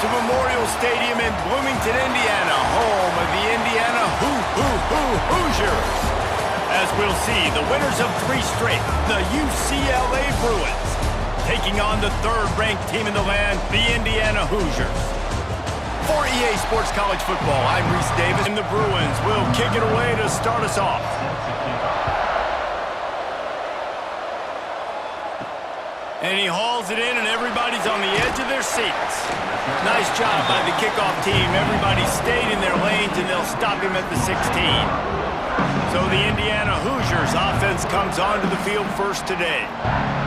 to Memorial Stadium in Bloomington, Indiana, home of the Indiana Hoosiers. As we'll see, the winners of 3 straight, the UCLA Bruins, taking on the 3rd-ranked team in the land, the Indiana Hoosiers. For EA Sports College Football, I'm Reese Davis, and the Bruins will kick it away to start us off. And he hauls it in, and everybody's on the edge of their seats. Nice job by the kickoff team. Everybody stayed in their lanes, and they'll stop him at the 16. So the Indiana Hoosiers offense comes onto the field first today.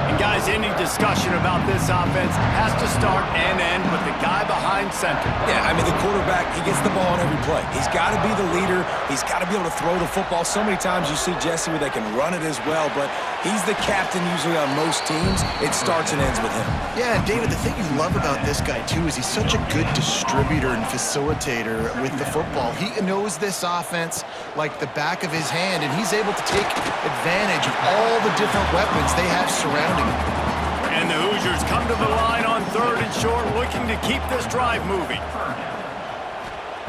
And guys, any discussion about this offense has to start and end with the guy behind center. Yeah, I mean, the quarterback, he gets the ball on every play. He's got to be the leader. He's got to be able to throw the football. So many times you see Jesse where they can run it as well, but he's the captain usually on most teams. It starts and ends with him. Yeah, and David, the thing you love about this guy, too, is he's such a good distributor and facilitator with the football. He knows this offense like the back of his hand, and he's able to take advantage of all the different weapons they have surrounding him. And the Hoosiers come to the line on 3rd and short, looking to keep this drive moving.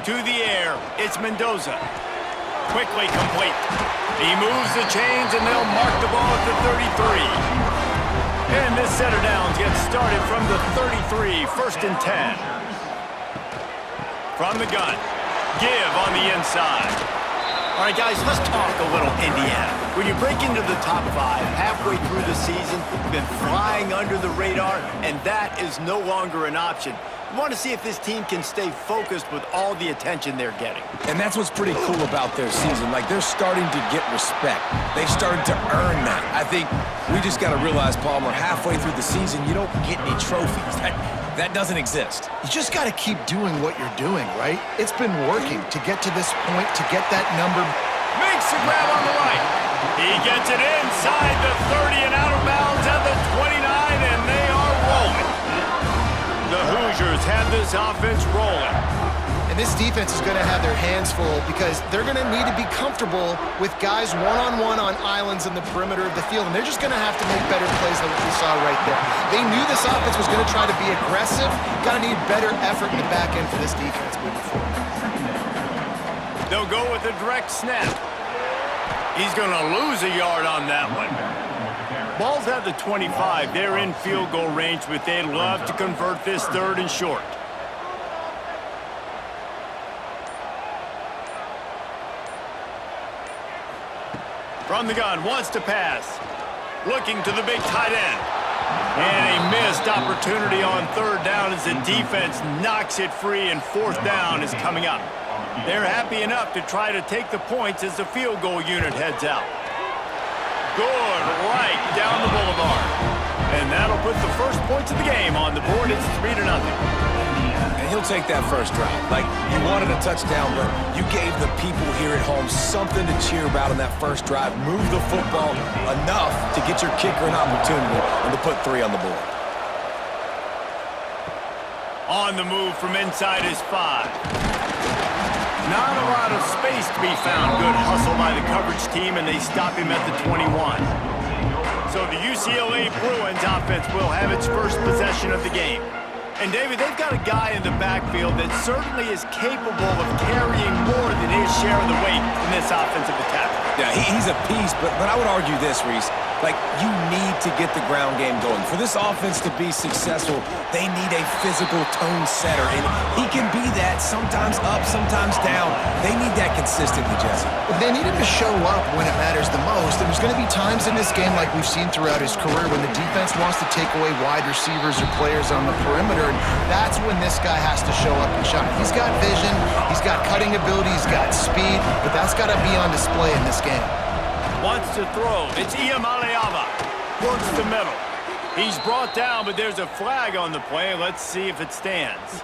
To the air, it's Mendoza. Quickly complete. He moves the chains, and they'll mark the ball at the 33. And this set of downs gets started from the 33, 1st and 10. From the gun, give on the inside. All right, guys, let's talk a little Indiana. When you break into the top 5 halfway through the season, you've been flying under the radar, and that is no longer an option. You want to see if this team can stay focused with all the attention they're getting. And that's what's pretty cool about their season. Like, they're starting to get respect. They've started to earn that. I think we just got to realize, Palmer, halfway through the season, you don't get any trophies. That doesn't exist. You just got to keep doing what you're doing, right? It's been working to get to this point, to get that number. Makes the grab on the right. He gets it inside the 30 and out of bounds at the 29, and they are rolling. The Hoosiers have this offense rolling. And this defense is going to have their hands full because they're going to need to be comfortable with guys one-on-one on islands in the perimeter of the field, and they're just going to have to make better plays than what we saw right there. They knew this offense was going to try to be aggressive. Got to need better effort in the back end for this defense moving forward. They'll go with a direct snap. He's going to lose a yard on that one. Ball's at the 25. They're in field goal range, but they'd love to convert this 3rd and short. From the gun, wants to pass. Looking to the big tight end. And a missed opportunity on 3rd down as the defense knocks it free, and 4th down is coming up. They're happy enough to try to take the points as the field goal unit heads out. Good right down the boulevard. And that'll put the first points of the game on the board. It's 3-0. And he'll take that first drive. Like, you wanted a touchdown, but you gave the people here at home something to cheer about on that first drive. Move the football enough to get your kicker an opportunity and to put 3 on the board. On the move from inside is 5. Not a lot of space to be found. Good hustle by the coverage team, and they stop him at the 21. So the UCLA Bruins offense will have its first possession of the game. And, David, they've got a guy in the backfield that certainly is capable of carrying more than his share of the weight in this offensive attack. Yeah, he's a piece, but I would argue this, Reese. Like, you need to get the ground game going. For this offense to be successful, they need a physical tone setter, and he can be that, sometimes up, sometimes down. They need that consistently, Jesse. They need him to show up when it matters the most, and there's going to be times in this game like we've seen throughout his career when the defense wants to take away wide receivers or players on the perimeter, and that's when this guy has to show up and shine. He's got vision, he's got cutting ability, he's got speed, but that's got to be on display in this game. Wants to throw. It's Iamaleava. Works the middle. He's brought down, but there's a flag on the play. Let's see if it stands.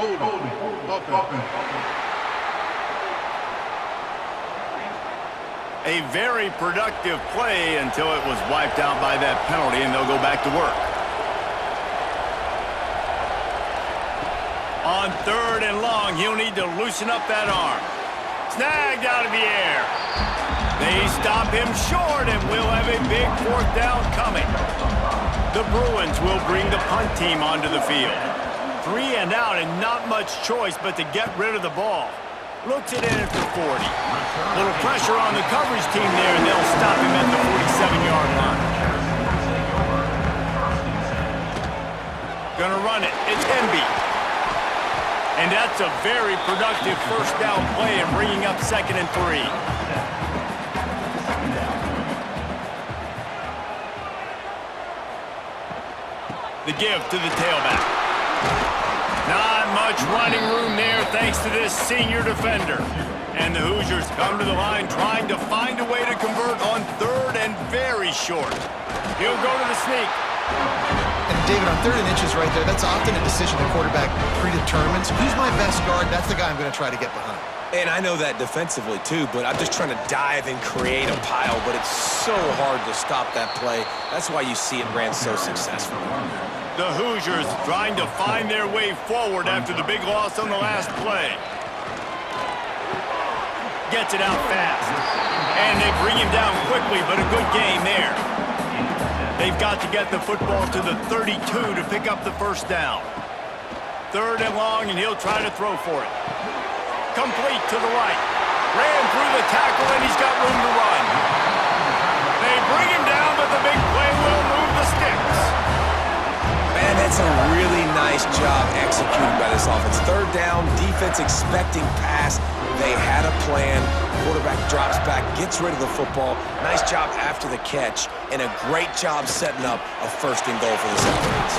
Hold on. A very productive play until it was wiped out by that penalty, and they'll go back to work. On 3rd and long, he'll need to loosen up that arm. Snagged out of the air. They stop him short, and we'll have a big 4th down coming. The Bruins will bring the punt team onto the field. 3 and out and not much choice but to get rid of the ball. Looks it in at the 40. Little pressure on the coverage team there, and they'll stop him at the 47-yard line. Gonna run it. It's Hemby. And that's a very productive first down play and bringing up 2nd and 3. The give to the tailback. Not much running room there thanks to this senior defender. And the Hoosiers come to the line trying to find a way to convert on 3rd and very short. He'll go to the sneak. And David, on 3rd and inches right there, that's often a decision the quarterback predetermines. Who's my best guard? That's the guy I'm going to try to get behind. And I know that defensively, too, but I'm just trying to dive and create a pile, but it's so hard to stop that play. That's why you see it ran so successfully. The Hoosiers trying to find their way forward after the big loss on the last play. Gets it out fast. And they bring him down quickly, but a good game there. They've got to get the football to the 32 to pick up the first down. 3rd and long, and he'll try to throw for it. Complete to the right. Ran through the tackle, and he's got room to run. They bring him down, but the big play will move the sticks. Man, that's a really nice job executed by this offense. 3rd down, defense expecting pass. They had a plan. Quarterback drops back, gets rid of the football. Nice job after the catch, and a great job setting up a 1st and goal for this offense.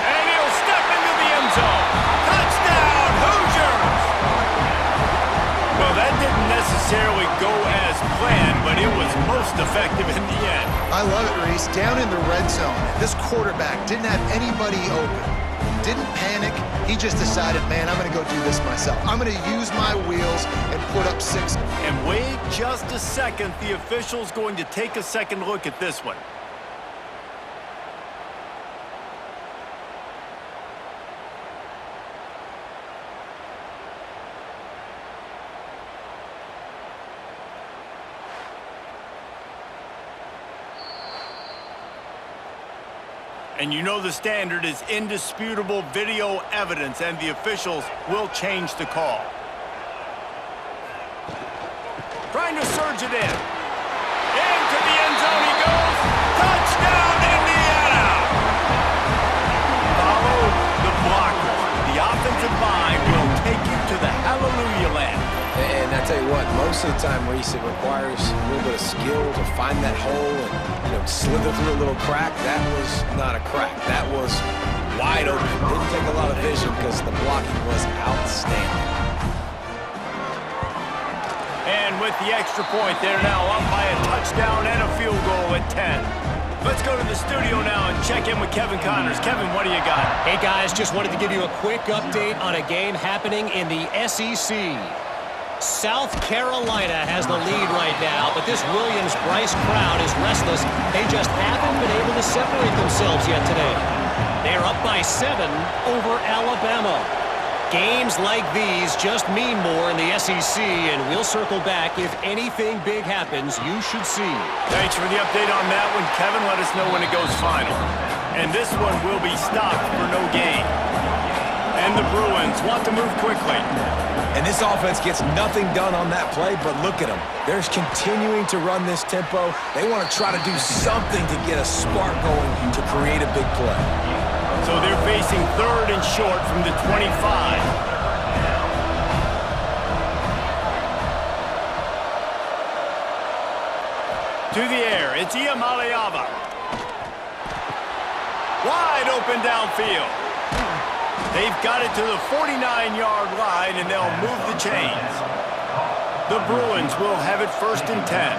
And he'll step into the end zone. Touchdown, Hoosiers! Well, that didn't necessarily go as planned, but it was most effective in the end. I love it, Reese. Down in the red zone, this quarterback didn't have anybody open. Didn't panic. He just decided, man, I'm going to go do this myself. I'm going to use my wheels and put up 6. And wait just a second. The official's going to take a second look at this one. And you know the standard is indisputable video evidence, and the officials will change the call. Trying to surge it in. Into the end zone he goes. Touchdown, Indiana! Follow the blocker. The offensive line will take you to the hallelujah land. And I tell you what, most of the time, Reese, it requires a little bit of skill to find that hole and, slither through a little crack. That was not a crack. That was wide open. Didn't take a lot of vision because the blocking was outstanding. And with the extra point, they're now up by a touchdown and a field goal at 10. Let's go to the studio now and check in with Kevin Connors. Kevin, what do you got? Hey, guys, just wanted to give you a quick update on a game happening in the SEC. South Carolina has the lead right now, but this Williams-Brice crowd is restless. They just haven't been able to separate themselves yet today. They're up by 7 over Alabama. Games like these just mean more in the SEC, and we'll circle back. If anything big happens, you should see. Thanks for the update on that one, Kevin. Let us know when it goes final. And this one will be stopped for no gain. And the Bruins want to move quickly. And this offense gets nothing done on that play, but look at them. They're continuing to run this tempo. They want to try to do something to get a spark going to create a big play. So they're facing 3rd and short from the 25. To the air, it's Iamaleava. Wide open downfield. They've got it to the 49-yard line, and they'll move the chains. The Bruins will have it 1st and 10.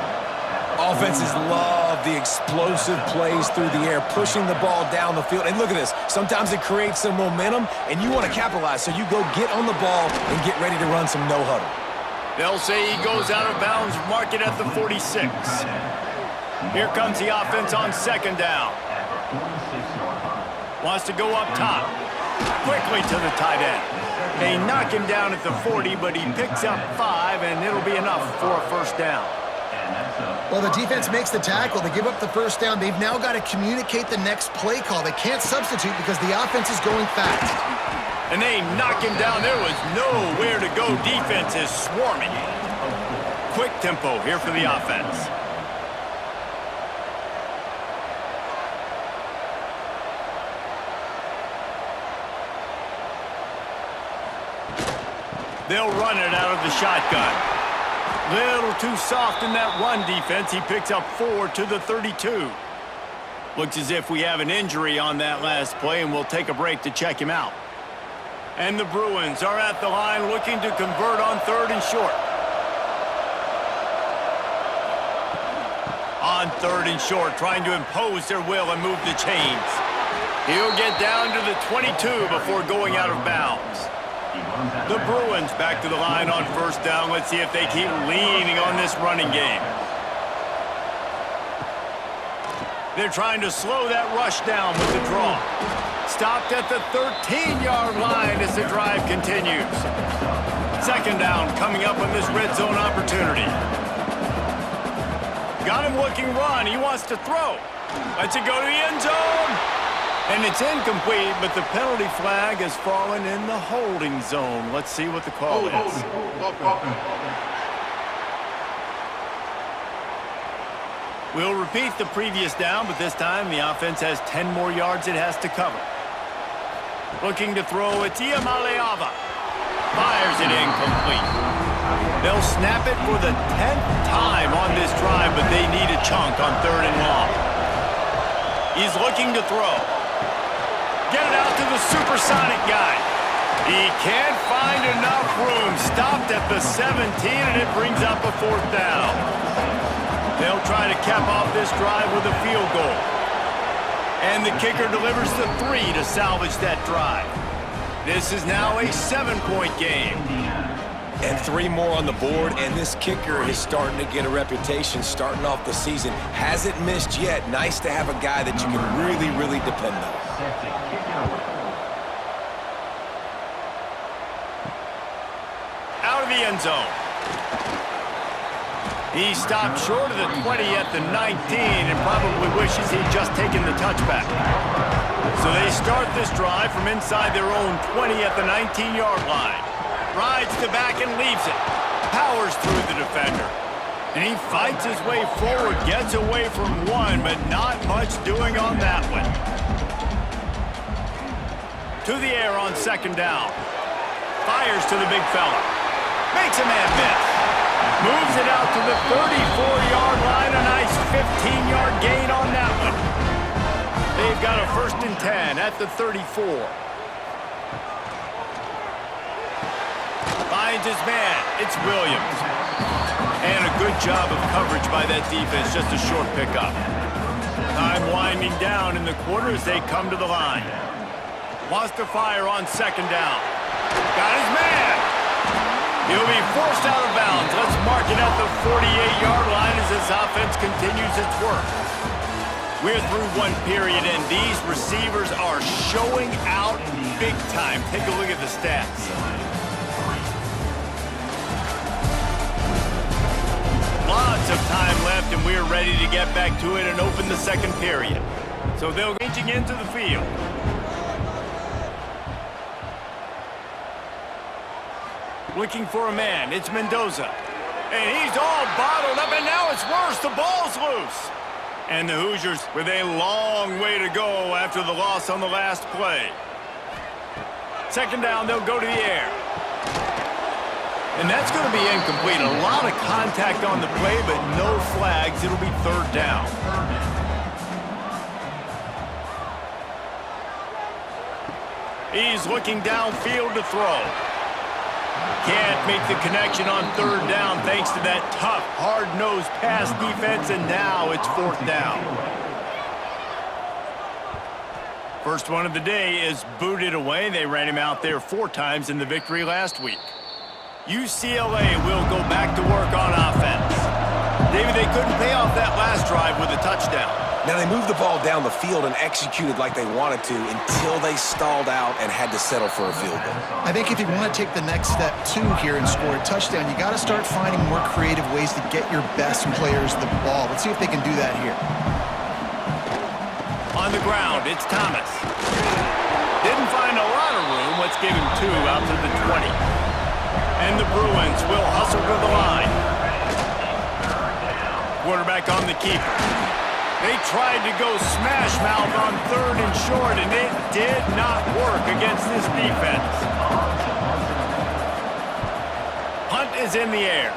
Offenses love the explosive plays through the air, pushing the ball down the field. And look at this. Sometimes it creates some momentum, and you want to capitalize, so you go get on the ball and get ready to run some no-huddle. They'll say he goes out of bounds, mark it at the 46. Here comes the offense on 2nd down. Wants to go up top. Quickly to the tight end. They knock him down at the 40, but he picks up 5, and it'll be enough for a 1st down. Well, the defense makes the tackle. They give up the 1st down. They've now got to communicate the next play call. They can't substitute because the offense is going fast. And they knock him down. There was nowhere to go. Defense is swarming. Quick tempo here for the offense. They'll run it out of the shotgun. Little too soft in that run defense. He picks up 4 to the 32. Looks as if we have an injury on that last play, and we'll take a break to check him out. And the Bruins are at the line looking to convert on 3rd and short. On 3rd and short, trying to impose their will and move the chains. He'll get down to the 22 before going out of bounds. The Bruins back to the line on 1st down. Let's see if they keep leaning on this running game. They're trying to slow that rush down with the draw. Stopped at the 13-yard line as the drive continues. 2nd down coming up on this red zone opportunity. Got him looking run. He wants to throw. Lets it go to the end zone. And it's incomplete, but the penalty flag has fallen in the holding zone. Let's see what the call is. We'll repeat the previous down, but this time the offense has 10 more yards it has to cover. Looking to throw, it's Iamaleava. Fires it incomplete. They'll snap it for the 10th time on this drive, but they need a chunk on 3rd and long. He's looking to throw. Get it out to the supersonic guy. He can't find enough room. Stopped at the 17, and it brings up a 4th down. They'll try to cap off this drive with a field goal. And the kicker delivers the 3 to salvage that drive. This is now a 7-point game. And 3 more on the board, and this kicker is starting to get a reputation starting off the season. Hasn't missed yet. Nice to have a guy that you can really, really depend on. Out of the end zone. He stopped short of the 20 at the 19 and probably wishes he'd just taken the touchback. So they start this drive from inside their own 20 at the 19-yard line. Rides the back and leaves it. Powers through the defender. And he fights his way forward, gets away from one, but not much doing on that one. To the air on 2nd down. Fires to the big fella. Makes a man miss. Moves it out to the 34-yard line. A nice 15-yard gain on that one. They've got a 1st and 10 at the 34. Finds his man. It's Williams. And a good job of coverage by that defense. Just a short pickup. Time winding down in the quarter as they come to the line. Wants to fire on 2nd down. Got his man. He'll be forced out of bounds. Let's mark it at the 48-yard line as this offense continues its work. We're through 1 period, and these receivers are showing out big time. Take a look at the stats. Lots of time left, and we're ready to get back to it and open the 2nd period. So they'll be reaching into the field. Looking for a man. It's Mendoza. And he's all bottled up, and now it's worse. The ball's loose. And the Hoosiers with a long way to go after the loss on the last play. 2nd down, they'll go to the air. And that's going to be incomplete. A lot of contact on the play, but no flags. It'll be 3rd down. He's looking downfield to throw. Can't make the connection on 3rd down thanks to that tough, hard-nosed pass defense, and now it's 4th down. First one of the day is booted away. They ran him out there 4 times in the victory last week. UCLA will go back to work on offense. David, they couldn't pay off that last drive with a touchdown. Now, they moved the ball down the field and executed like they wanted to until they stalled out and had to settle for a field goal. I think if you want to take the next step, too, here and score a touchdown, you got to start finding more creative ways to get your best players the ball. Let's see if they can do that here. On the ground, it's Thomas. Didn't find a lot of room. Let's give him 2 out to the 20. And the Bruins will hustle to the line. Quarterback on the keeper. They tried to go smash mouth on 3rd and short, and it did not work against this defense. Punt is in the air.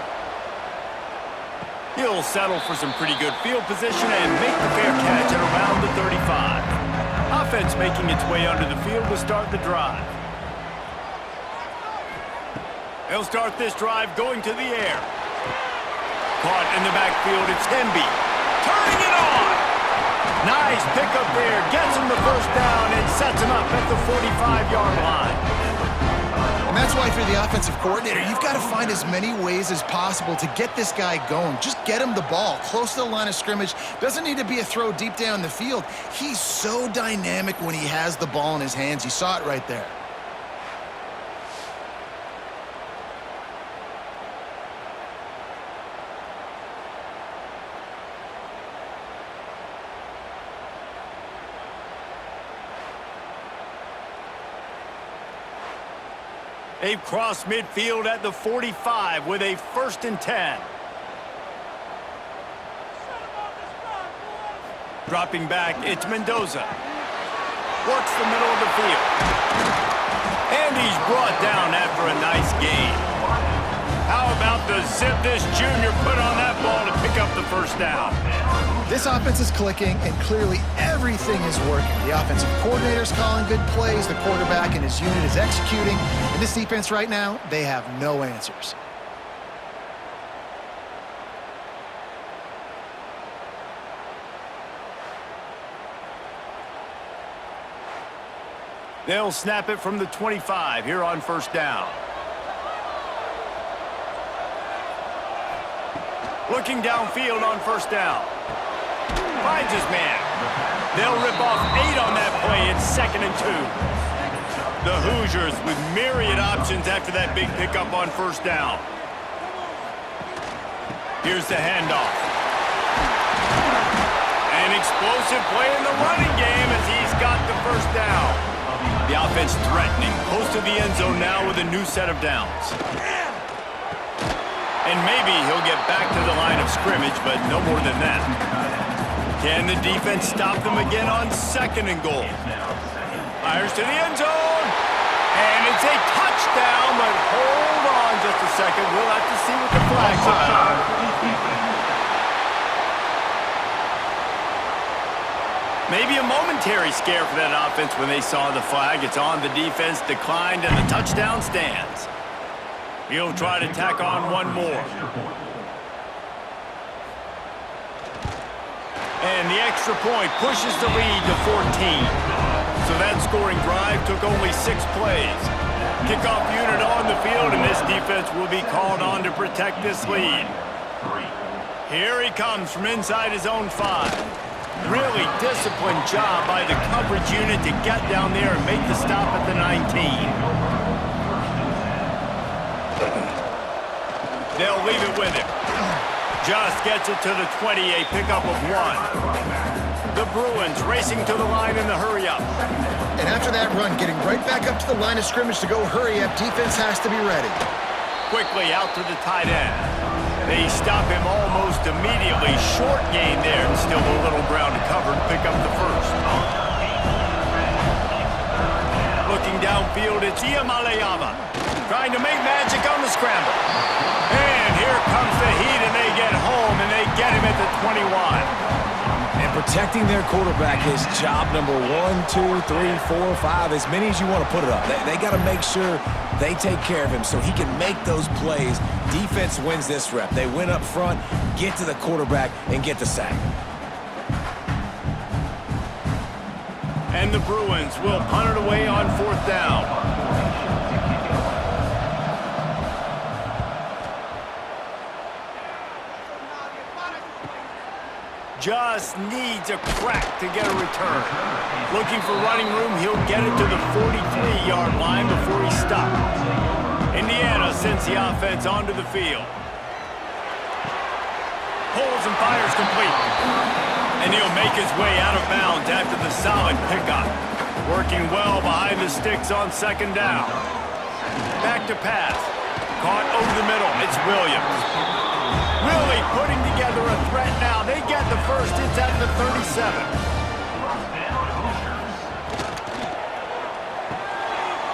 He'll settle for some pretty good field position and make the fair catch at around the 35. Offense making its way under the field to start the drive. They'll start this drive going to the air. Caught in the backfield, it's Hemby. Turning it on! Nice pickup there. Gets him the first down and sets him up at the 45-yard line. And that's why, if you're the offensive coordinator, you've got to find as many ways as possible to get this guy going. Just get him the ball close to the line of scrimmage. Doesn't need to be a throw deep down the field. He's so dynamic when he has the ball in his hands. You saw it right there. They've crossed midfield at the 45 with a 1st and 10. Dropping back, it's Mendoza. Works the middle of the field. And he's brought down after a nice gain. How about the zip this junior put on that ball to pick up the first down? This offense is clicking, and clearly everything is working. The offensive coordinator's calling good plays, the quarterback and his unit is executing, and this defense right now, they have no answers. They'll snap it from the 25 here on 1st down. Looking downfield on 1st down. Finds his man. They'll rip off 8 on that play. It's 2nd and 2. The Hoosiers with myriad options after that big pickup on 1st down. Here's the handoff. An explosive play in the running game as he's got the 1st down. The offense threatening, close to the end zone now with a new set of downs. And maybe he'll get back to the line of scrimmage, but no more than that. Can the defense stop them again on 2nd and goal? Fires to the end zone. And it's a touchdown, but hold on just a second. We'll have to see what the flag's about. Maybe a momentary scare for that offense when they saw the flag. It's on, the defense declined, and the touchdown stands. He'll try to tack on one more. And the extra point pushes the lead to 14. So that scoring drive took only 6 plays. Kickoff unit on the field, and this defense will be called on to protect this lead. Here he comes from inside his own 5. Really disciplined job by the coverage unit to get down there and make the stop at the 19. They'll leave it with him. Just gets it to the 20, a pickup of 1. The Bruins racing to the line in the hurry-up. And after that run, getting right back up to the line of scrimmage to go hurry up, defense has to be ready. Quickly out to the tight end. They stop him almost immediately. Short gain there, and still a little ground to cover to pick up the 1st. Looking downfield, it's Iamaleava. Trying to make magic on the scramble. And here comes the heat, and they get home, and they get him at the 21. And protecting their quarterback is job number 1, 2, 3, 4, 5, as many as you want to put it up. They got to make sure they take care of him so he can make those plays. Defense wins this rep. They win up front, get to the quarterback, and get the sack. And the Bruins will punt it away on 4th down. Just needs a crack to get a return. Looking for running room, he'll get it to the 43-yard line before he stopped. Indiana sends the offense onto the field. Pulls and fires complete. And he'll make his way out of bounds after the solid pickup. Working well behind the sticks on second down. Back to pass. Caught over the middle. It's Williams. Really putting together a threat now. They get the first. It's at the 37.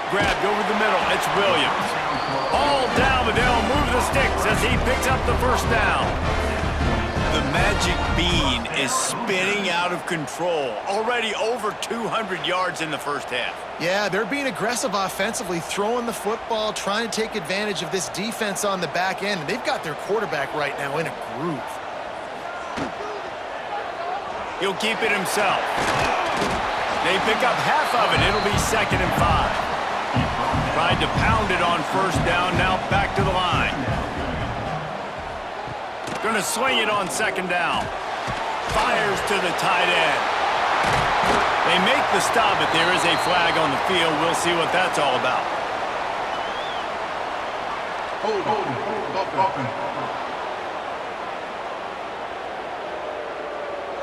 Grabbed over the middle. It's Williams. All down, but they'll move the sticks as he picks up the first down. The magic bean is spinning out of control. Already over 200 yards in the first half. Yeah, they're being aggressive offensively, throwing the football, trying to take advantage of this defense on the back end. They've got their quarterback right now in a groove. He'll keep it himself. They pick up half of it. It'll be 2nd and 5. Tried to pound it on first down, now back to the line. Gonna swing it on second down. Fires to the tight end. They make the stop, but there is a flag on the field. We'll see what that's all about.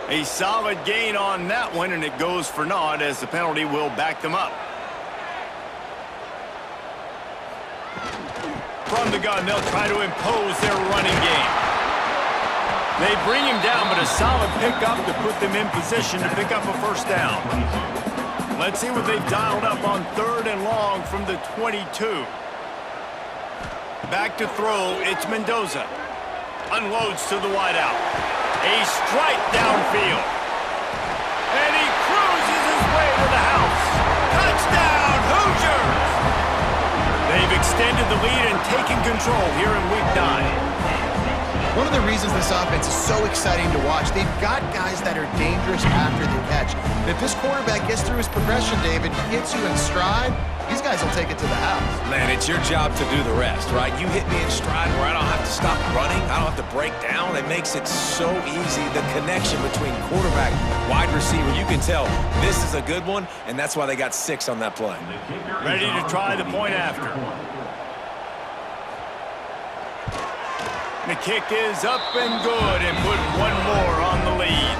A solid gain on that one, and it goes for naught as the penalty will back them up. From the gun, they'll try to impose their running game. They bring him down, but a solid pickup to put them in position to pick up a first down. Let's see what they've dialed up on 3rd and long from the 22. Back to throw, it's Mendoza. Unloads to the wideout. A strike downfield. And he cruises his way to the house. Touchdown, Hoosiers! They've extended the lead and taken control here in Week 9. One of the reasons this offense is so exciting to watch, they've got guys that are dangerous after the catch. And if this quarterback gets through his progression, David, hits you in stride, these guys will take it to the house. Man, it's your job to do the rest, right? You hit me in stride where I don't have to stop running. I don't have to break down. It makes it so easy. The connection between quarterback, wide receiver, you can tell this is a good one, and that's why they got 6 on that play. Ready to try the point after. The kick is up and good and put one more on the lead.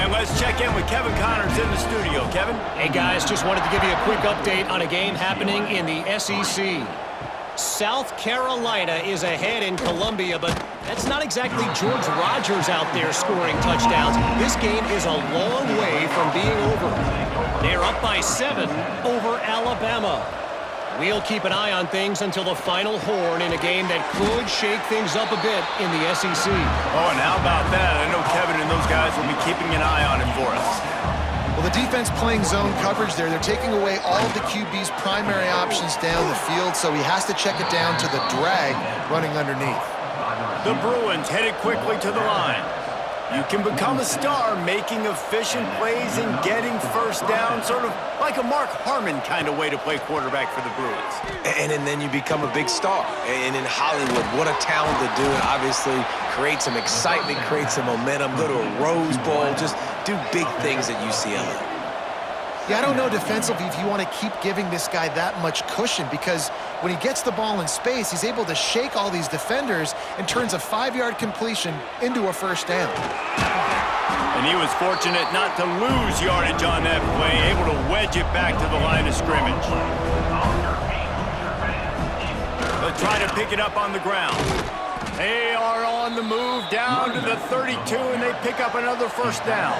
And let's check in with Kevin Connors in the studio. Kevin? Hey, guys, just wanted to give you a quick update on a game happening in the SEC. South Carolina is ahead in Columbia, but that's not exactly George Rogers out there scoring touchdowns. This game is a long way from being over. They're up by 7 over Alabama. We'll keep an eye on things until the final horn in a game that could shake things up a bit in the SEC. Oh, and how about that? I know Kevin and those guys will be keeping an eye on it for us. Well, the defense playing zone coverage there. They're taking away all of the QB's primary options down the field, so he has to check it down to the drag running underneath. The Bruins headed quickly to the line. You can become a star making efficient plays and getting first down, sort of like a Mark Harmon kind of way to play quarterback for the Bruins. And then you become a big star. And in Hollywood, what a talent to do it. Obviously, create some excitement, create some momentum, go to a Rose Bowl, just do big things at UCLA. Yeah, I don't know defensively if you want to keep giving this guy that much cushion, because when he gets the ball in space, he's able to shake all these defenders and turns a 5-yard completion into a first down. And he was fortunate not to lose yardage on that play, able to wedge it back to the line of scrimmage. They'll try to pick it up on the ground. They are on the move down to the 32, and they pick up another first down.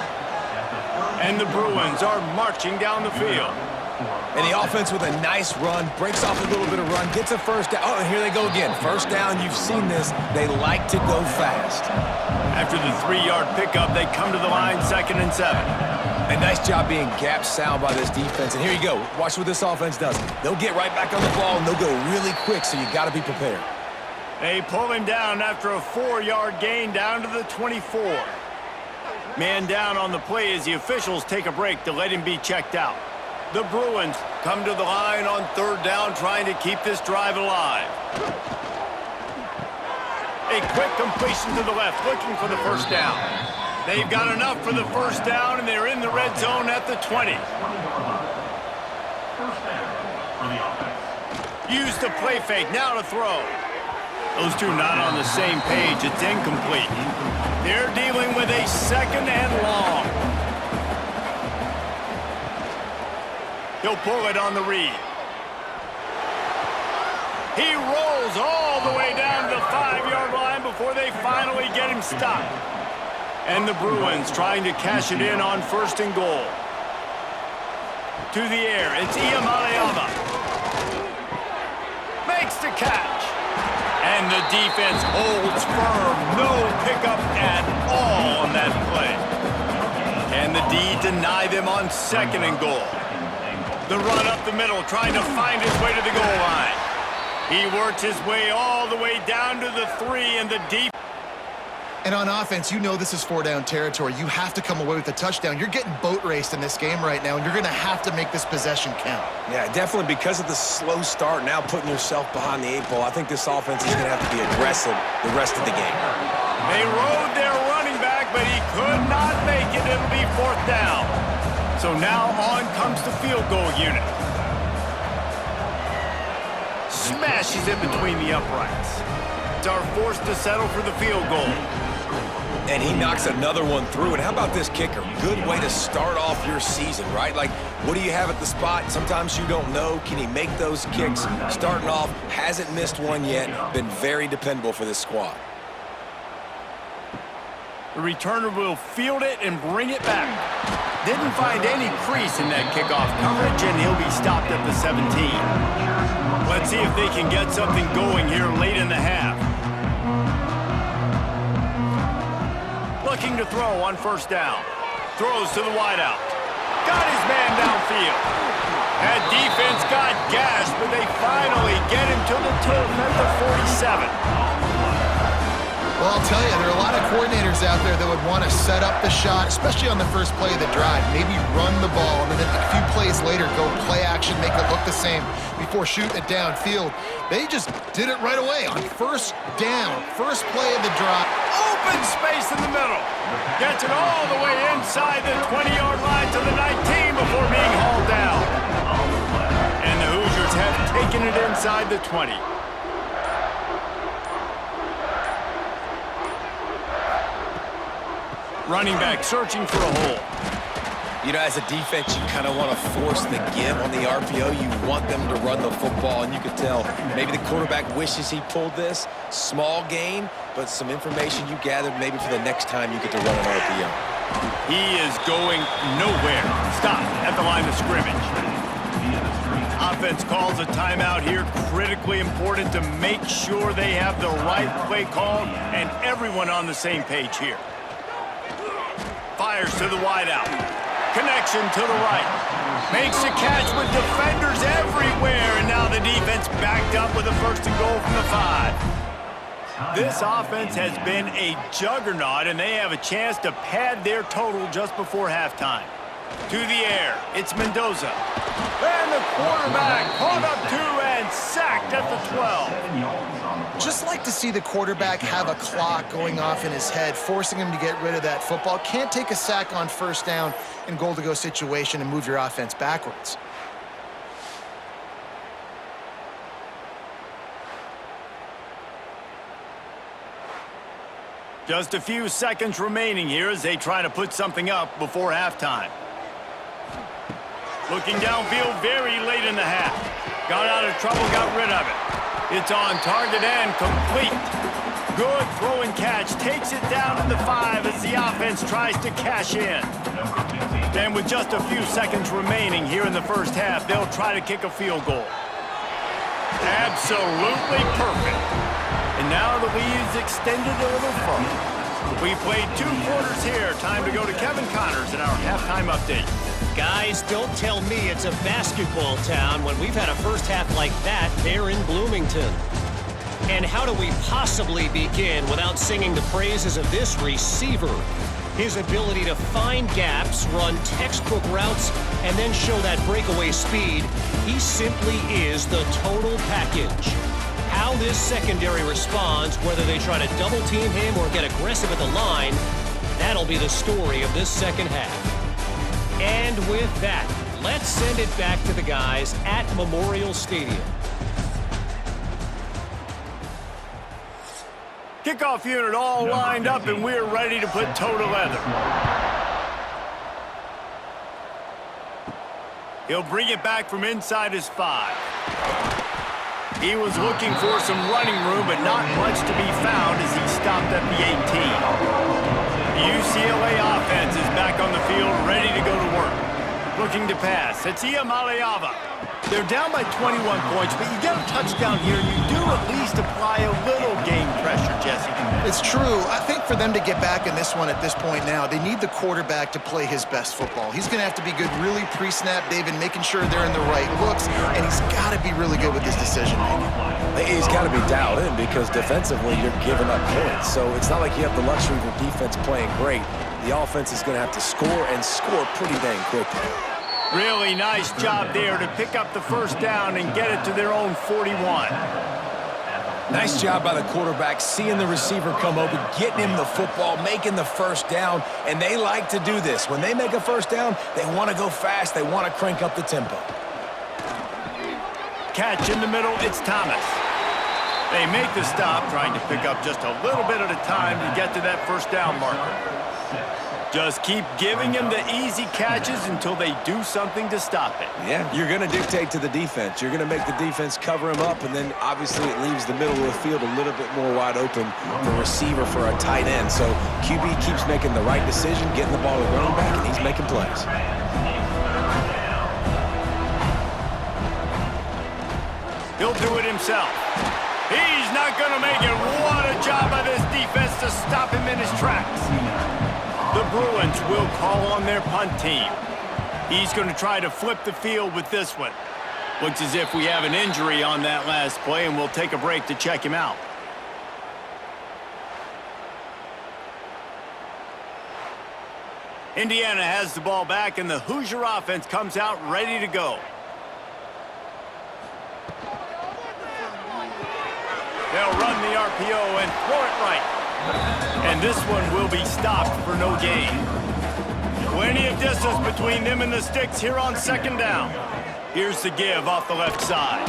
And the Bruins are marching down the field. And the offense with a nice run, breaks off a little bit of run, gets a first down. Oh, and here they go again. First down, you've seen this. They like to go fast. After the 3-yard pickup, they come to the line 2nd and 7. A nice job being gap sound by this defense. And here you go. Watch what this offense does. They'll get right back on the ball, and they'll go really quick, so you got to be prepared. They pull him down after a 4-yard gain down to the 24. Man down on the play as the officials take a break to let him be checked out. The Bruins come to the line on 3rd down, trying to keep this drive alive. A quick completion to the left, looking for the first down. They've got enough for the first down, and they're in the red zone at the 20. Use the play fake, now to throw. Those two not on the same page. It's incomplete. They're dealing with a 2nd and long. He'll pull it on the read. He rolls all the way down to the 5-yard line before they finally get him stopped. And the Bruins trying to cash it in on 1st and goal. To the air, it's Iamaleava. Makes the catch. And the defense holds firm. No pickup at all on that play. And the D deny them on 2nd and goal. The run up the middle, trying to find his way to the goal line. He works his way all the way down to the 3 and the deep. And on offense, you know this is 4-down territory. You have to come away with a touchdown. You're getting boat raced in this game right now, and you're going to have to make this possession count. Yeah, definitely because of the slow start, now putting yourself behind the 8 ball. I think this offense is going to have to be aggressive the rest of the game. They rode their running back, but he could not make it. It'll be 4th down. So now on comes the field goal unit. Smashes it between the uprights. It's our forced to settle for the field goal. And he knocks another one through. And how about this kicker? Good way to start off your season, right? Like, what do you have at the spot? Sometimes you don't know. Can he make those kicks? Starting off, hasn't missed one yet. Been very dependable for this squad. The returner will field it and bring it back. Didn't find any crease in that kickoff coverage, and he'll be stopped at the 17. Let's see if they can get something going here late in the half. Looking to throw on 1st down. Throws to the wideout. Got his man downfield. That defense got gashed, but they finally get him to the turf at the 47. Well, I'll tell you, there are a lot of coordinators out there that would want to set up the shot, especially on the first play of the drive. Maybe run the ball, and then a few plays later, go play action, make it look the same before shooting it downfield. They just did it right away on 1st down, first play of the drive. Open space in the middle. Gets it all the way inside the 20-yard line to the 19 before being hauled down. And the Hoosiers have taken it inside the 20. Running back searching for a hole. You know, as a defense, you kind of want to force the give on the RPO. You want them to run the football, and you can tell maybe the quarterback wishes he pulled this. Small gain, but some information you gathered maybe for the next time you get to run an RPO. He is going nowhere. Stop at the line of scrimmage. Offense calls a timeout here. Critically important to make sure they have the right play call and everyone on the same page here. Fires to the wideout. Connection to the right. Makes a catch with defenders everywhere, and now the defense backed up with a 1st and goal from the 5. This offense has been a juggernaut, and they have a chance to pad their total just before halftime. To the air, it's Mendoza. And the quarterback caught up 2 and sacked at the 12. Just like to see the quarterback have a clock going off in his head, forcing him to get rid of that football. Can't take a sack on 1st down in goal-to-go situation and move your offense backwards. Just a few seconds remaining here as they try to put something up before halftime. Looking downfield very late in the half. Got out of trouble, got rid of it. It's on target and complete. Good throw and catch. Takes it down to the 5 as the offense tries to cash in. Then with just a few seconds remaining here in the first half, they'll try to kick a field goal. Absolutely perfect. And now the lead is extended a little further. We played 2 quarters here. Time to go to Kevin Connors in our halftime update. Guys, don't tell me it's a basketball town when we've had a first half like that there in Bloomington. And how do we possibly begin without singing the praises of this receiver? His ability to find gaps, run textbook routes, and then show that breakaway speed. He simply is the total package. How this secondary responds, whether they try to double team him or get aggressive at the line, that'll be the story of this second half. And with that, let's send it back to the guys at Memorial Stadium. Kickoff unit all lined up, and we're ready to put toe to leather. He'll bring it back from inside his 5. He was looking for some running room, but not much to be found as he stopped at the 18. The UCLA offense is back on the field, ready to go to work. Looking to pass. It's Iamaleava. They're down by 21 points, but you get a touchdown here, and you do at least apply a little game pressure, Jesse. It's true. I think for them to get back in this one at this point now, they need the quarterback to play his best football. He's going to have to be good really pre-snap, David, making sure they're in the right looks, and he's got to be really good with his decision-making. He's got to be dialed in because defensively you're giving up points. So it's not like you have the luxury of your defense playing great. The offense is going to have to score and score pretty dang quickly. Really nice job there to pick up the first down and get it to their own 41. Nice job by the quarterback, seeing the receiver come open, getting him the football, making the first down, and they like to do this. When they make a first down, they want to go fast. They want to crank up the tempo. Catch in the middle, it's Thomas. They make the stop, trying to pick up just a little bit at a time to get to that first down marker. Just keep giving him the easy catches until they do something to stop it. Yeah, you're going to dictate to the defense. You're going to make the defense cover him up, and then obviously it leaves the middle of the field a little bit more wide open for receiver for a tight end. So QB keeps making the right decision, getting the ball to running back, and he's making plays. He'll do it himself. He's not going to make it. What a job by this defense to stop him in his tracks. The Bruins will call on their punt team. He's going to try to flip the field with this one. Looks as if we have an injury on that last play, and we'll take a break to check him out. Indiana has the ball back, and the Hoosier offense comes out ready to go. They'll run the RPO and throw it right. And this one will be stopped for no gain. Plenty of distance between them and the sticks here on second down. Here's the give off the left side.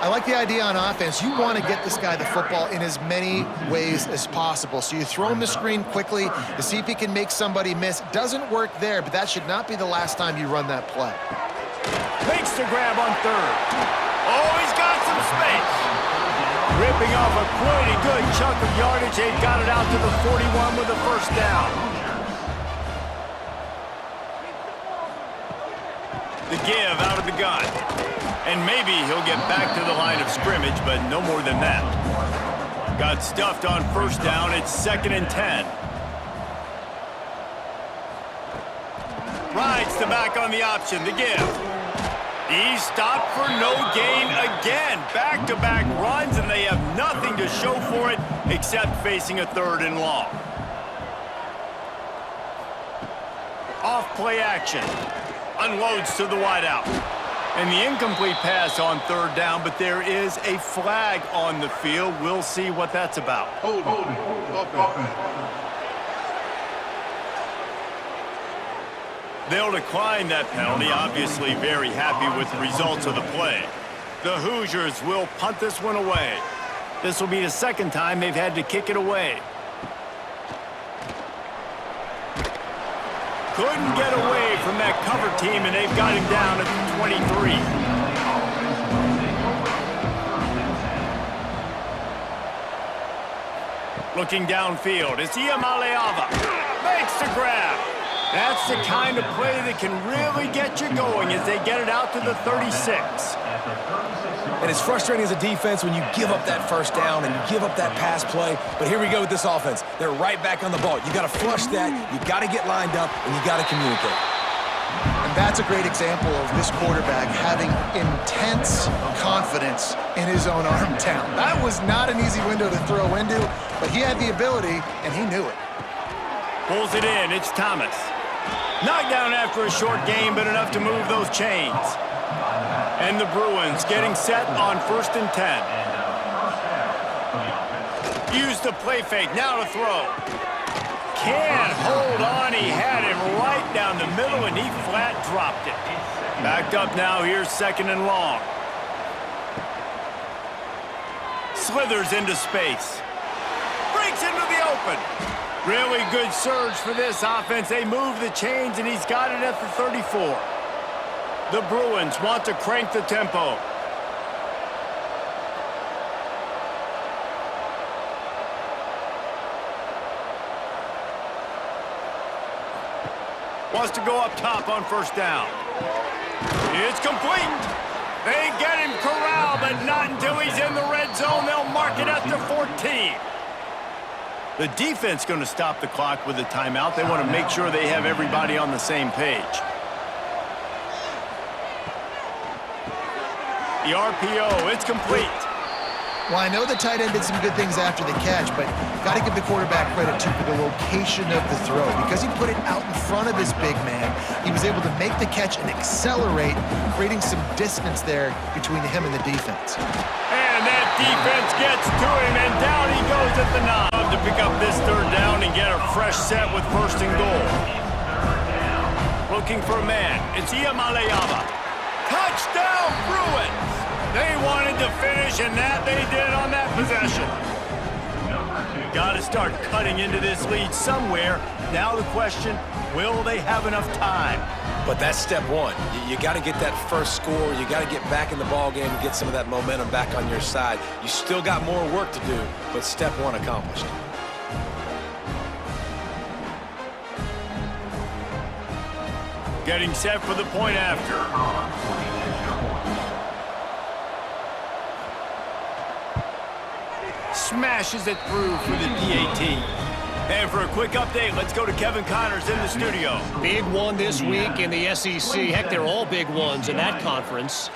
I like the idea on offense. You want to get this guy the football in as many ways as possible. So you throw him the screen quickly to see if he can make somebody miss. Doesn't work there, but that should not be the last time you run that play. Makes the grab on third. Oh, he's got some space. Ripping off a pretty good chunk of yardage. They've got it out to the 41 with a first down. The give out of the gun. And maybe he'll get back to the line of scrimmage, but no more than that. Got stuffed on first down. It's 2nd and 10. Rides the back on the option. The give. He's stopped for no gain again. Back-to-back runs, and they have nothing to show for it except facing a 3rd and long. Off play action. Unloads to the wideout. And the incomplete pass on 3rd down, but there is a flag on the field. We'll see what that's about. Hold it. They'll decline that penalty, obviously very happy with the results of the play. The Hoosiers will punt this one away. This will be the 2nd time they've had to kick it away. Couldn't get away from that cover team, and they've got him down at the 23. Looking downfield, it's Iamaleava. Makes the grab. That's the kind of play that can really get you going as they get it out to the 36. And it's frustrating as a defense when you give up that first down and you give up that pass play. But here we go with this offense. They're right back on the ball. You got to flush that. You got to get lined up, and you got to communicate. And that's a great example of this quarterback having intense confidence in his own arm talent. That was not an easy window to throw into, but he had the ability, and he knew it. Pulls it in. It's Thomas. Knocked down after a short game, but enough to move those chains. And the Bruins getting set on 1st and 10. Use the play fake. Now to throw. Can't hold on. He had him right down the middle, and he flat dropped it. Backed up now. Here's 2nd and long. Slithers into space. Breaks into the open. Really good surge for this offense. They move the chains, and he's got it at the 34. The Bruins want to crank the tempo. Wants to go up top on first down. It's complete. They get him corralled, but not until he's in the red zone. They'll mark it at the 14. The defense going to stop the clock with a timeout. They want to make sure they have everybody on the same page. The RPO, it's complete. Well, I know the tight end did some good things after the catch, but got to give the quarterback credit, too, for the location of the throw. Because he put it out in front of his big man, he was able to make the catch and accelerate, creating some distance there between him and the defense. And that defense gets to him, and down he goes at the 9. To pick up this third down and get a fresh set with first and goal. Looking for a man. It's Iamaleava. Touchdown, Bruins! They wanted to finish, and that they did on that possession. Got to start cutting into this lead somewhere. Now the question, will they have enough time? But that's step one. You got to get that first score. You got to get back in the ball game and get some of that momentum back on your side. You still got more work to do, but step one accomplished. Getting set for the point after. Smashes it through for the PAT. And for a quick update, let's go to Kevin Connors in the studio. Big one this week in the SEC. Heck, they're all big ones in that conference.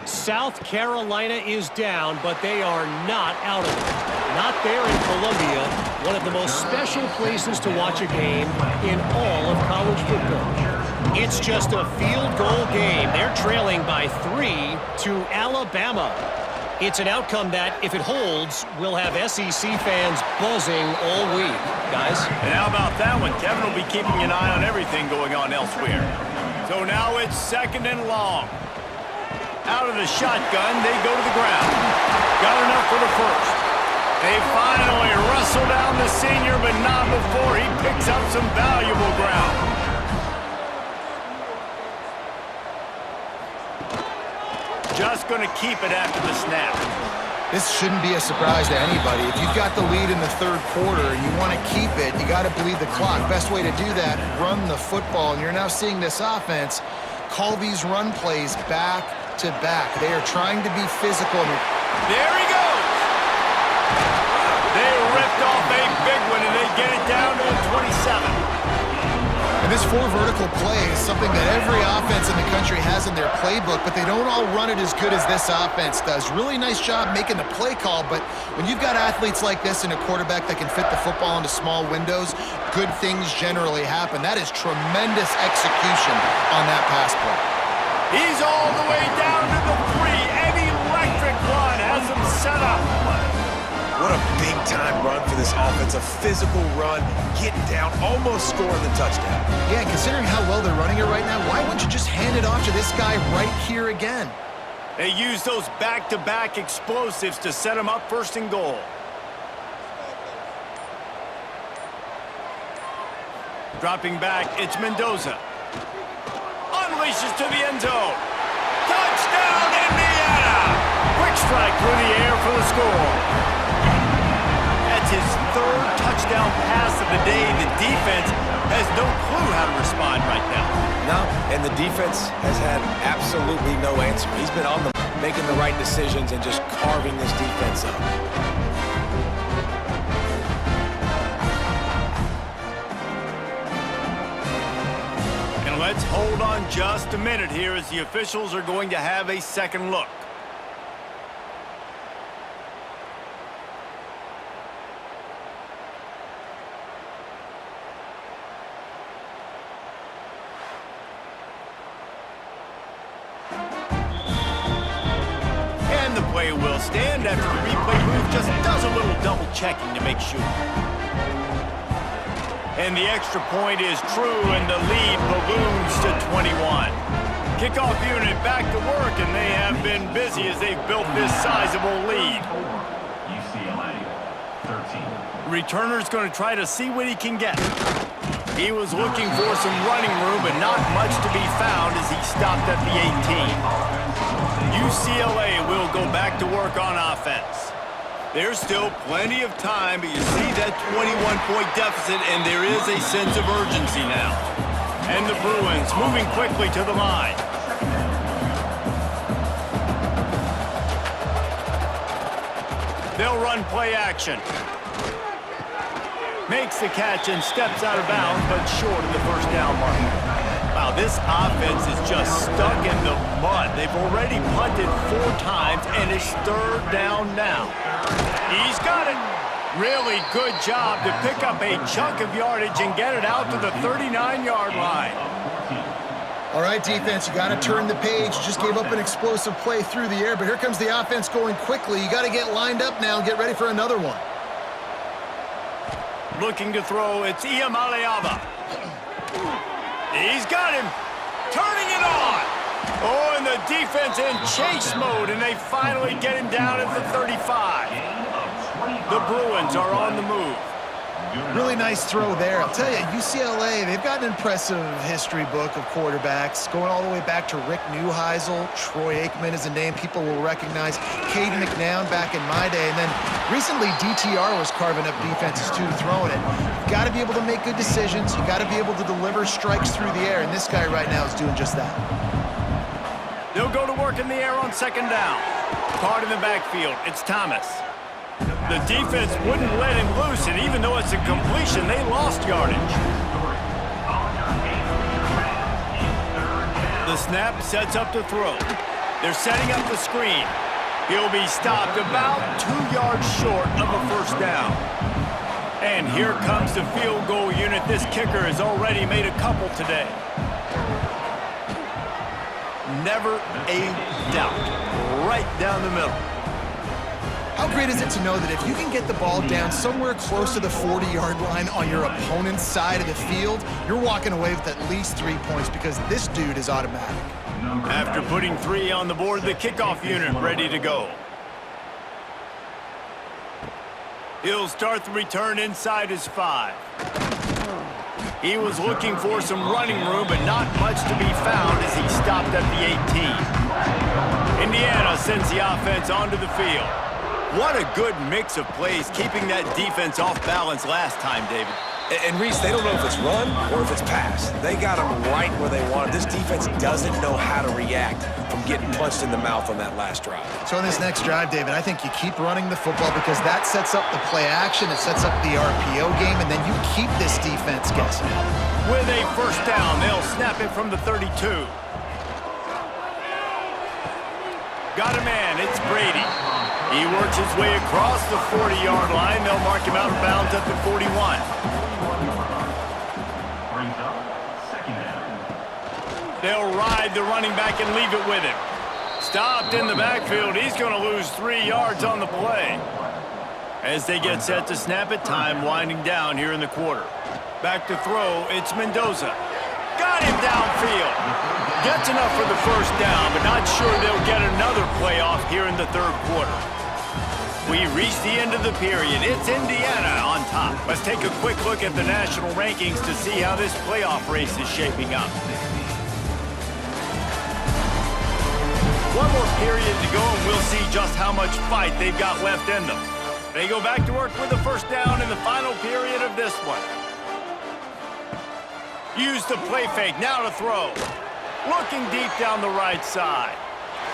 South Carolina is down, but they are not out of it. Not there in Columbia, one of the most special places to watch a game in all of college football. It's just a field goal game. They're trailing by 3 to Alabama. It's an outcome that, if it holds, will have SEC fans buzzing all week. Guys? And how about that one? Kevin will be keeping an eye on everything going on elsewhere. So now it's second and long. Out of the shotgun, they go to the ground. Got enough for the first. They finally wrestle down the senior, but not before he picks up some valuable ground. Just going to keep it after the snap. This shouldn't be a surprise to anybody. If you've got the lead in the third quarter and you want to keep it, you got to bleed the clock. Best way to do that, run the football. And you're now seeing this offense call these run plays back to back. They are trying to be physical. There he goes. They ripped off a big one, and they get it down to a 27. And this 4 vertical play is something that every offense in the country has in their playbook, but they don't all run it as good as this offense does. Really nice job making the play call, but when you've got athletes like this and a quarterback that can fit the football into small windows, good things generally happen. That is tremendous execution on that pass play. He's all the way down to the 3. An electric run has him set up. What a big-time run for this offense. A physical run, getting down, almost scoring the touchdown. Yeah, considering how well they're running it right now, why wouldn't you just hand it off to this guy right here again? They use those back-to-back explosives to set him up first and goal. Dropping back, it's Mendoza. Unleashes to the end zone. Touchdown, Indiana! Quick strike through the air for the score. That's his 3rd touchdown pass of the day. The defense has no clue how to respond right now. No, and the defense has had absolutely no answer. He's been on the making the right decisions and just carving this defense up. And let's hold on just a minute here as the officials are going to have a second look. The play will stand after the replay booth just does a little double checking to make sure. And the extra point is true, and the lead balloons to 21. Kickoff unit back to work, and they have been busy as they've built this sizable lead. UCLA, 13. Returner's going to try to see what he can get. He was looking for some running room, but not much to be found as he stopped at the 18. UCLA will go back to work on offense. There's still plenty of time, but you see that 21-point deficit, and there is a sense of urgency now. And the Bruins moving quickly to the line. They'll run play action. Makes the catch and steps out of bounds, but short of the first down mark. Wow, this offense is just stuck in the mud. They've already punted 4 times, and it's 3rd down now. He's got it. Really good job to pick up a chunk of yardage and get it out to the 39-yard line. All right, defense, you got to turn the page. You just gave up an explosive play through the air, but here comes the offense going quickly. You got to get lined up now and get ready for another one. Looking to throw, it's Iamaleava. He's got him. Turning it on. Oh, and the defense in chase mode, and they finally get him down at the 35. The Bruins are on the move. Really nice throw there. I'll tell you, UCLA, they've got an impressive history book of quarterbacks, going all the way back to Rick Neuheisel. Troy Aikman is a name people will recognize. Cade McNown back in my day. And then recently, DTR was carving up defenses, too, throwing it. You've got to be able to make good decisions. You've got to be able to deliver strikes through the air, and this guy right now is doing just that. They'll go to work in the air on 2nd down. Card in the backfield. It's Thomas. The defense wouldn't let him loose, and even though it's a completion, they lost yardage. The snap sets up to throw. They're setting up the screen. He'll be stopped about 2 yards short of a first down. And here comes the field goal unit. This kicker has already made a couple today. Never a doubt. Right down the middle. How great is it to know that if you can get the ball down somewhere close to the 40-yard line on your opponent's side of the field, you're walking away with at least 3 points because this dude is automatic. After putting 3 on the board, the kickoff unit ready to go. He'll start the return inside his 5. He was looking for some running room, but not much to be found as he stopped at the 18. Indiana sends the offense onto the field. What a good mix of plays, keeping that defense off balance last time, David. And Reese, they don't know if it's run or if it's pass. They got them right where they want it. This defense doesn't know how to react from getting punched in the mouth on that last drive. So in this next drive, David, I think you keep running the football because that sets up the play action, it sets up the RPO game, and then you keep this defense guessing. With a first down, they'll snap it from the 32. Got a man, it's Brady. He works his way across the 40-yard line. They'll mark him out of bounds at the 41. They'll ride the running back and leave it with him. Stopped in the backfield. He's going to lose 3 yards on the play. As they get set to snap it, time winding down here in the quarter. Back to throw, it's Mendoza. Got him downfield. Gets enough for the first down, but not sure they'll get another playoff here in the 3rd quarter. We reach the end of the period. It's Indiana on top. Let's take a quick look at the national rankings to see how this playoff race is shaping up. One more period to go, and we'll see just how much fight they've got left in them. They go back to work with the first down in the final period of this one. Use the play fake, now to throw. Looking deep down the right side.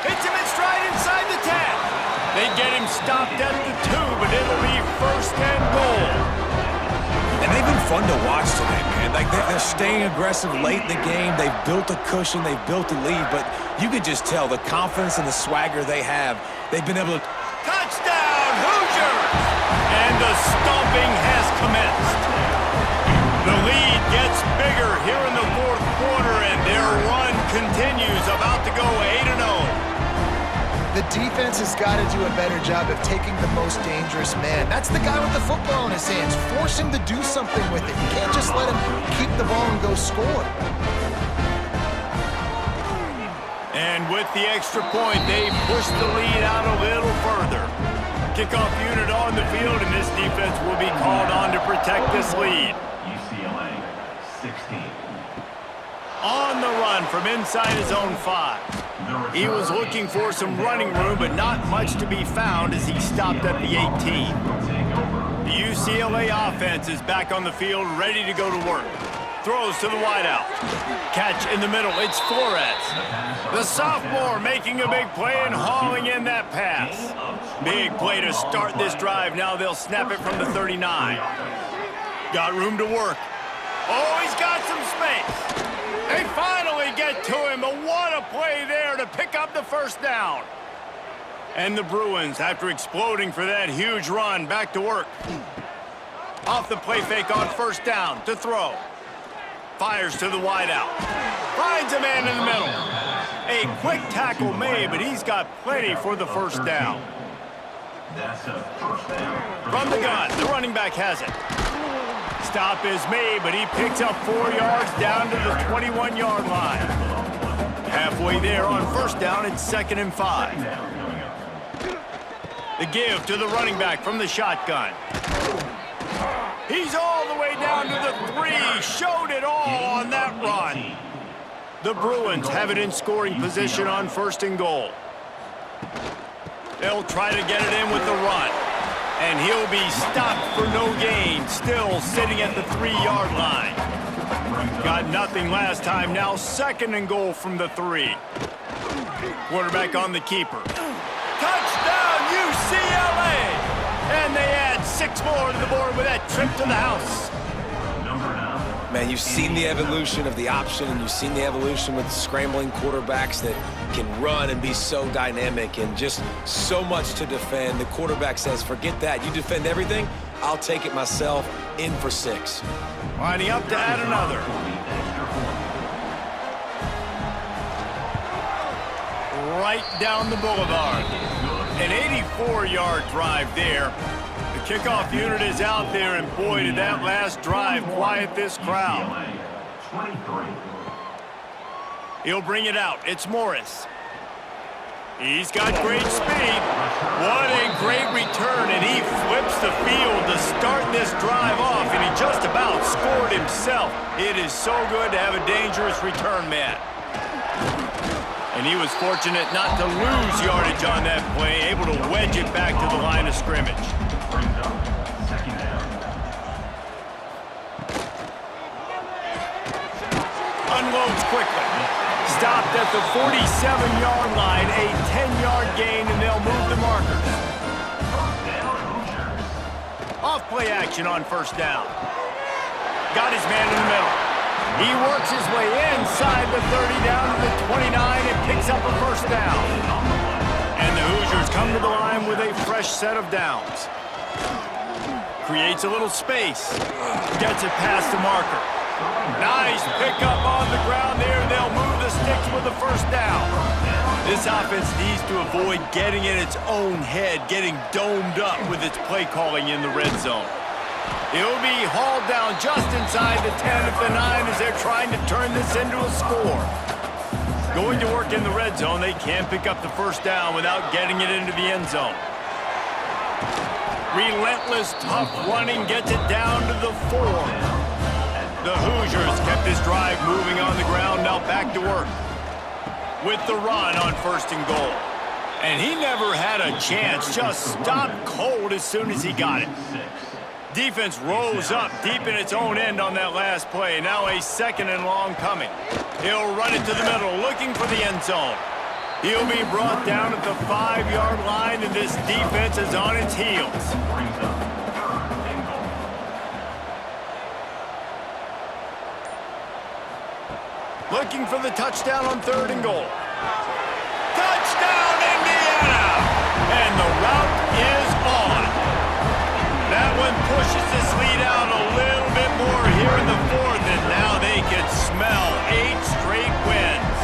Hits him in stride inside the 10. They get him stopped at the 2, but it'll be 1st and goal. And they've been fun to watch today, man. Like they're staying aggressive late in the game. They've built a cushion. They've built a lead. But you could just tell the confidence and the swagger they have. They've been able to... Touchdown, Hoosiers! And the stomping has commenced. The lead gets bigger here in the 4th quarter, and their run continues, about to go 8-0. The defense has got to do a better job of taking the most dangerous man. That's the guy with the football in his hands. Force him to do something with it. You can't just let him keep the ball and go score. And with the extra point, they push the lead out a little further. Kickoff unit on the field, and this defense will be called on to protect this lead. UCLA, On the run from inside his own 5. He was looking for some running room, but not much to be found as he stopped at the 18. The UCLA offense is back on the field, ready to go to work. Throws to the wideout. Catch in the middle, it's Flores. The sophomore making a big play and hauling in that pass. Big play to start this drive. Now they'll snap it from the 39. Got room to work. Oh, he's got some space. They finally get to him, but what a play there to pick up the first down. And the Bruins, after exploding for that huge run, back to work. Off the play fake on first down to throw. Fires to the wideout. Finds a man in the middle. A quick tackle made, but he's got plenty for the first down. From the gun, the running back has it. Stop is made, but he picks up 4 yards down to the 21-yard line. Halfway there on first down, it's 2nd and 5. The give to the running back from the shotgun. He's all the way down to the 3. Showed it all on that run. The Bruins have it in scoring position on 1st and goal. They'll try to get it in with the run. And he'll be stopped for no gain, still sitting at the 3-yard line. Got nothing last time, now 2nd and goal from the 3. Quarterback on the keeper. Touchdown, UCLA! And they add 6 more to the board with that trip to the house. Man, you've seen the evolution of the option, and you've seen the evolution with scrambling quarterbacks that can run and be so dynamic and just so much to defend. The quarterback says, forget that. You defend everything, I'll take it myself. In for 6. Lining up to add another. Right down the boulevard. An 84-yard drive there. The kickoff unit is out there, and boy, did that last drive quiet this crowd. He'll bring it out. It's Morris. He's got great speed. What a great return, and he flips the field to start this drive off, and he just about scored himself. It is so good to have a dangerous return man. And he was fortunate not to lose yardage on that play, able to wedge it back to the line of scrimmage. Unloads quickly. Stopped at the 47-yard line, a 10-yard gain, and they'll move the markers. Off play action on first down. Got his man in the middle. He works his way inside the 30 down to the 29 and picks up a first down. And the Hoosiers come to the line with a fresh set of downs. Creates a little space. Gets it past the marker. Nice pickup on the ground there. They'll move the sticks with the first down. This offense needs to avoid getting in its own head, getting domed up with its play calling in the red zone. He'll be hauled down just inside the 10 at the 9 as they're trying to turn this into a score. Going to work in the red zone, they can pick up the first down without getting it into the end zone. Relentless, tough running gets it down to the 4. The Hoosiers kept this drive moving on the ground, now back to work with the run on 1st and goal. And he never had a chance, just stopped cold as soon as he got it. Defense rose up deep in its own end on that last play. Now a 2nd and long coming. He'll run it to the middle, looking for the end zone. He'll be brought down at the 5-yard line, and this defense is on its heels. Looking for the touchdown on 3rd and goal. Touchdown, Indiana! And the route is on. That one pushes this lead out a little bit more here in the 4th, and now they can smell 8 straight wins.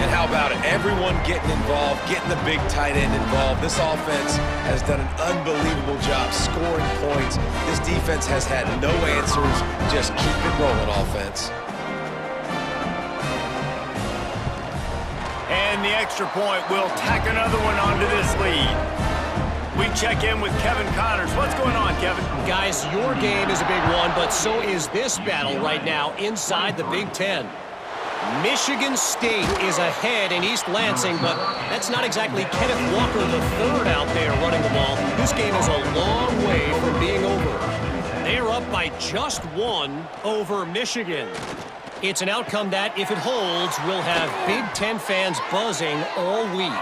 And how about it? Everyone getting involved, getting the big tight end involved. This offense has done an unbelievable job scoring points. This defense has had no answers. Just keep it rolling, offense. And the extra point will tack another one onto this lead. We check in with Kevin Connors. What's going on, Kevin? Guys, your game is a big one, but so is this battle right now inside the Big Ten. Michigan State is ahead in East Lansing, but that's not exactly Kenneth Walker III out there running the ball. This game is a long way from being over. They're up by just one over Michigan. It's an outcome that, if it holds, will have Big Ten fans buzzing all week.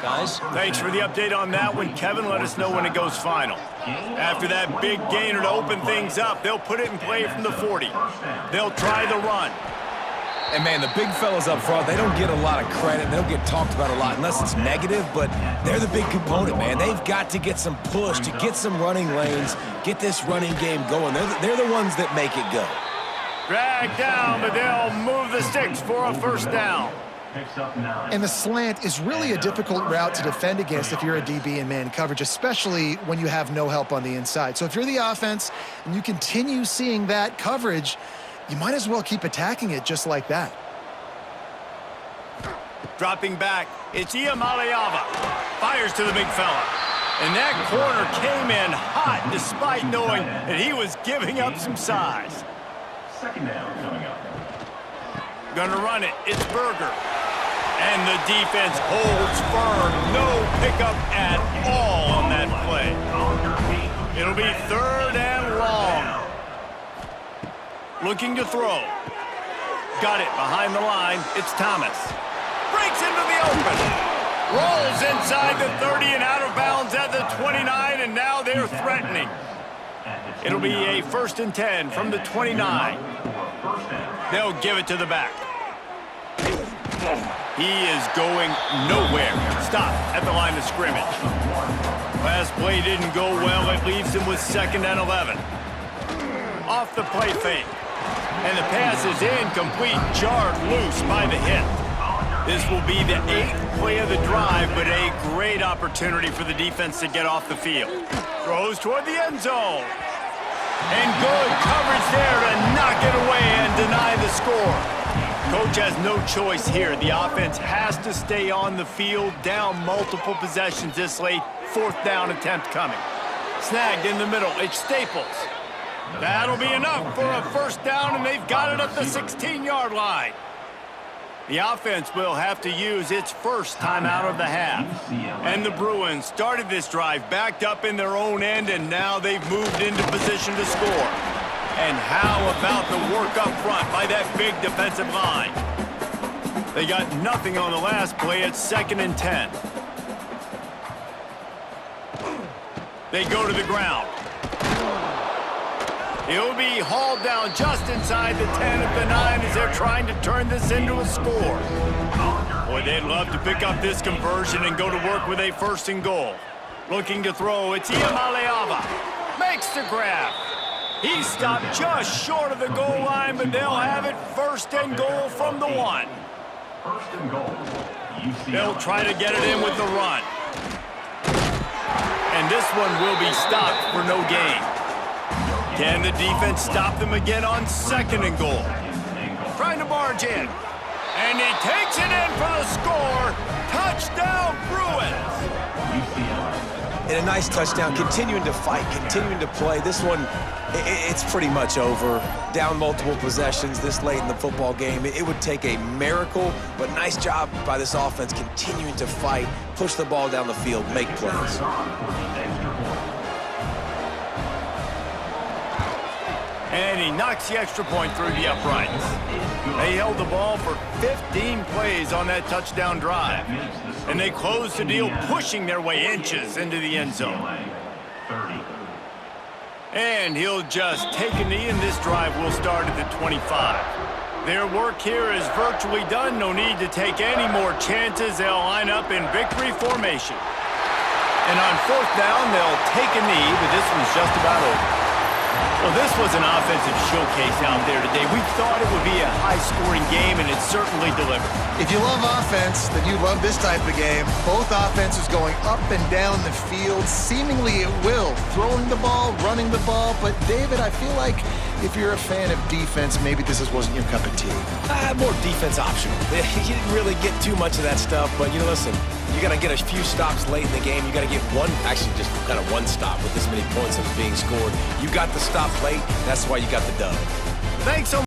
Guys? Thanks for the update on that one, Kevin. Let us know when it goes final. After that big gainer to open things up, they'll put it in play from the 40. They'll try the run. And, man, the big fellas up front, they don't get a lot of credit. They don't get talked about a lot unless it's negative, but they're the big component, man. They've got to get some push, to get some running lanes, get this running game going. They're the ones that make it go. Drag down, but they'll move the sticks for a first down. And the slant is really a difficult route to defend against if you're a DB in man coverage, especially when you have no help on the inside. So if you're the offense and you continue seeing that coverage, you might as well keep attacking it just like that. Dropping back, it's Iamaleava. Fires to the big fella. And that corner came in hot despite knowing that he was giving up some size. Second down coming up. Gonna run it. It's Berger. And the defense holds firm. No pickup at all on that play. It'll be third and long. Looking to throw. Got it behind the line. It's Thomas. Breaks into the open. Rolls inside the 30 and out of bounds at the 29, and now they're threatening. It'll be a 1st and 10 from the 29. They'll give it to the back. He is going nowhere. Stop at the line of scrimmage. Last play didn't go well. It leaves him with 2nd and 11. Off the play fake. And the pass is incomplete, jarred loose by the hit. This will be the 8th play of the drive, but a great opportunity for the defense to get off the field. Throws toward the end zone. And good coverage there to knock it away and deny the score. Coach has no choice here. The offense has to stay on the field, down multiple possessions this late. 4th down attempt coming. Snagged in the middle. It's Staples. That'll be enough for a 1st down, and they've got it at the 16-yard line. The offense will have to use its first timeout of the half. And the Bruins started this drive backed up in their own end, and now they've moved into position to score. And how about the work up front by that big defensive line? They got nothing on the last play. It's 2nd and 10. They go to the ground. He'll be hauled down just inside the 10 at the 9 as they're trying to turn this into a score. Boy, they'd love to pick up this conversion and go to work with a 1st and goal. Looking to throw, it's Iamaleava. Makes the grab. He stopped just short of the goal line, but they'll have it 1st and goal from the 1. 1st and goal. UCLA. They'll try to get it in with the run. And this one will be stopped for no gain. Can the defense stop them again on 2nd and goal? Trying to barge in. And he takes it in for the score. Touchdown, Bruins. And a nice touchdown, continuing to fight, continuing to play. This one, it's pretty much over. Down multiple possessions this late in the football game. It would take a miracle, but nice job by this offense continuing to fight, push the ball down the field, make plays. And he knocks the extra point through the uprights. They held the ball for 15 plays on that touchdown drive. And they closed the deal, pushing their way inches into the end zone. And he'll just take a knee, and this drive will start at the 25. Their work here is virtually done. No need to take any more chances. They'll line up in victory formation. And on 4th down, they'll take a knee, but this one's just about over. Well, this was an offensive showcase out there today. We thought it would be a high-scoring game, and it certainly delivered. If you love offense, then you love this type of game. Both offenses going up and down the field, seemingly at will. Throwing the ball, running the ball. But, David, I feel like if you're a fan of defense, maybe this wasn't your cup of tea. More defense optional. You didn't really get too much of that stuff, but, listen, You got to get a few stops late in the game. You got to get one, actually just kind of one stop with this many points that was being scored. You got the stop late. That's why you got the dub. Thanks so